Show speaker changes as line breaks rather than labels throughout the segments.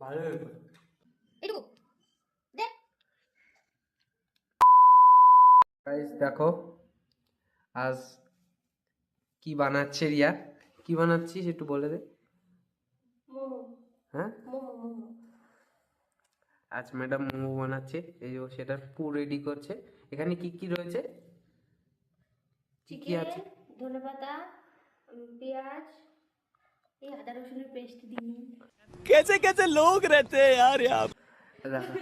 ভালো
এটুকু দে।
গাইস দেখো আজ কি বানাচ্ছে রিয়া, কি বানাচ্ছিস একটু বলে দে।
মোমো
হ্যাঁ,
মোমো মোমো।
আজ ম্যাডাম মোমো বানাচ্ছে, এই যে সেটা পুরো রেডি করছে। এখানে কি কি রয়েছে, কি কি
চিকেন,
আছে?
ধনেপাতা, পেঁয়াজ, এই আদা রসুনের পেস্ট দিই।
कैसे कैसे लोग रहते हैं यार यहाँ
দেখো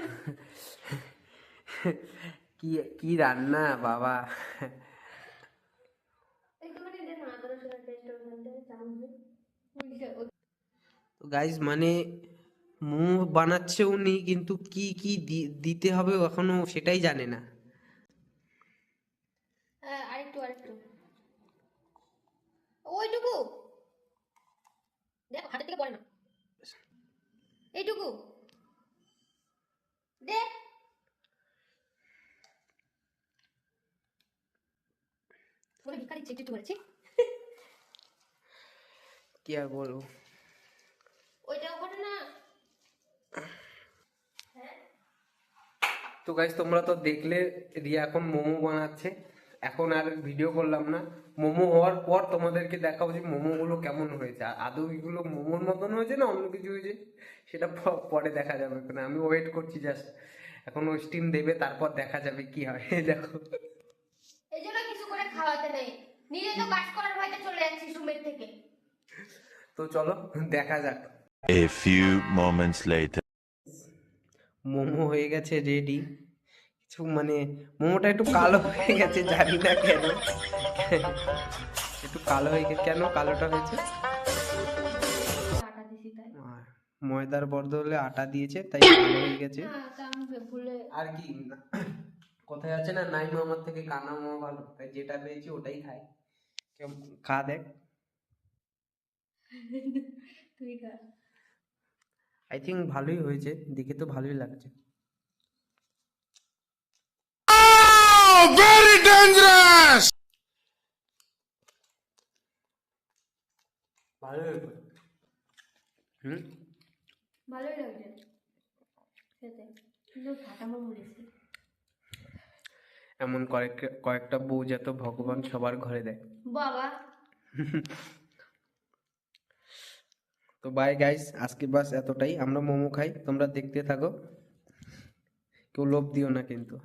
কি কি রান্না বাবা।
একটুখানি দে না আদা রসুনের পেস্ট ওখানটা চামচে।
তো গাইস মানে মোমো বানাচ্ছে উনি, কিন্তু কি কি দিতে হবে এখনো সেটাই জানে না।
আরেকটু আরেকটু ওইটুকু দেখো হাতের থেকে পড়ে না, এইটুকু দে। বলে ভিখারি চেক একটু করেছি।
কি আর বলবো।
ওইটা ওখানে না।
তো গাইস তোমরা তো দেখলে রিয়া এখন মোমো বানাচ্ছে, এখন আর ভিডিও করলাম না। মোমো হওয়ার পর তোমাদেরকে দেখাবো যে মোমোগুলো কেমন হয়েছে, আর আদৌ এগুলো মোমোর মতন হয়েছে না অন্য কিছু হয়েছে সেটা পরে দেখা যাবে। মানে আমি ওয়েট করছি জাস্ট, এখন ও স্টিম দেবে তারপর দেখা যাবে কি হয়। দেখো
এই জন্য কিছু করে খাওয়াতে নেই, নিজে তো কাজ করার ভয়তে চলে যাচ্ছিস রুমের থেকে।
তো চলো দেখা যাক।
A few moments later.
Momo হয়ে গেছে রেডি। কিছু মানে মোমোটা একটু কালো হয়ে গেছে, জানি না কেন একটু কালো হয়ে গেছে, কেন কালোটা হয়েছে?
আটা দিছি তাই।
ময়দার বদলে আটা দিয়েছে তাই কালো হয়ে গেছে।
হ্যাঁ তা আমি ভুলে।
আর কি কোথায় আছে না, নাই মামার থেকে কানা মামা ভালো, তাই যেটা পেয়েছি ওটাই খাই। খা দেখ।
তুই খা।
আই থিঙ্ক ভালোই হয়েছে, দেখে তো ভালোই লাগছে।
Very dangerous!
ভালোই হুম,
ভালোই লাগছে খেতে, কিন্তু ফাটামো মরেছে।
এমন কয়েকটা বউ যত ভগবান সবার ঘরে দেয়।
বাবা
তো বাই গাইস, আজকে বাস এতটাই। আমরা মোমো খাই, তোমরা দেখতে থাকো, কেউ লোভ দিও না কিন্তু।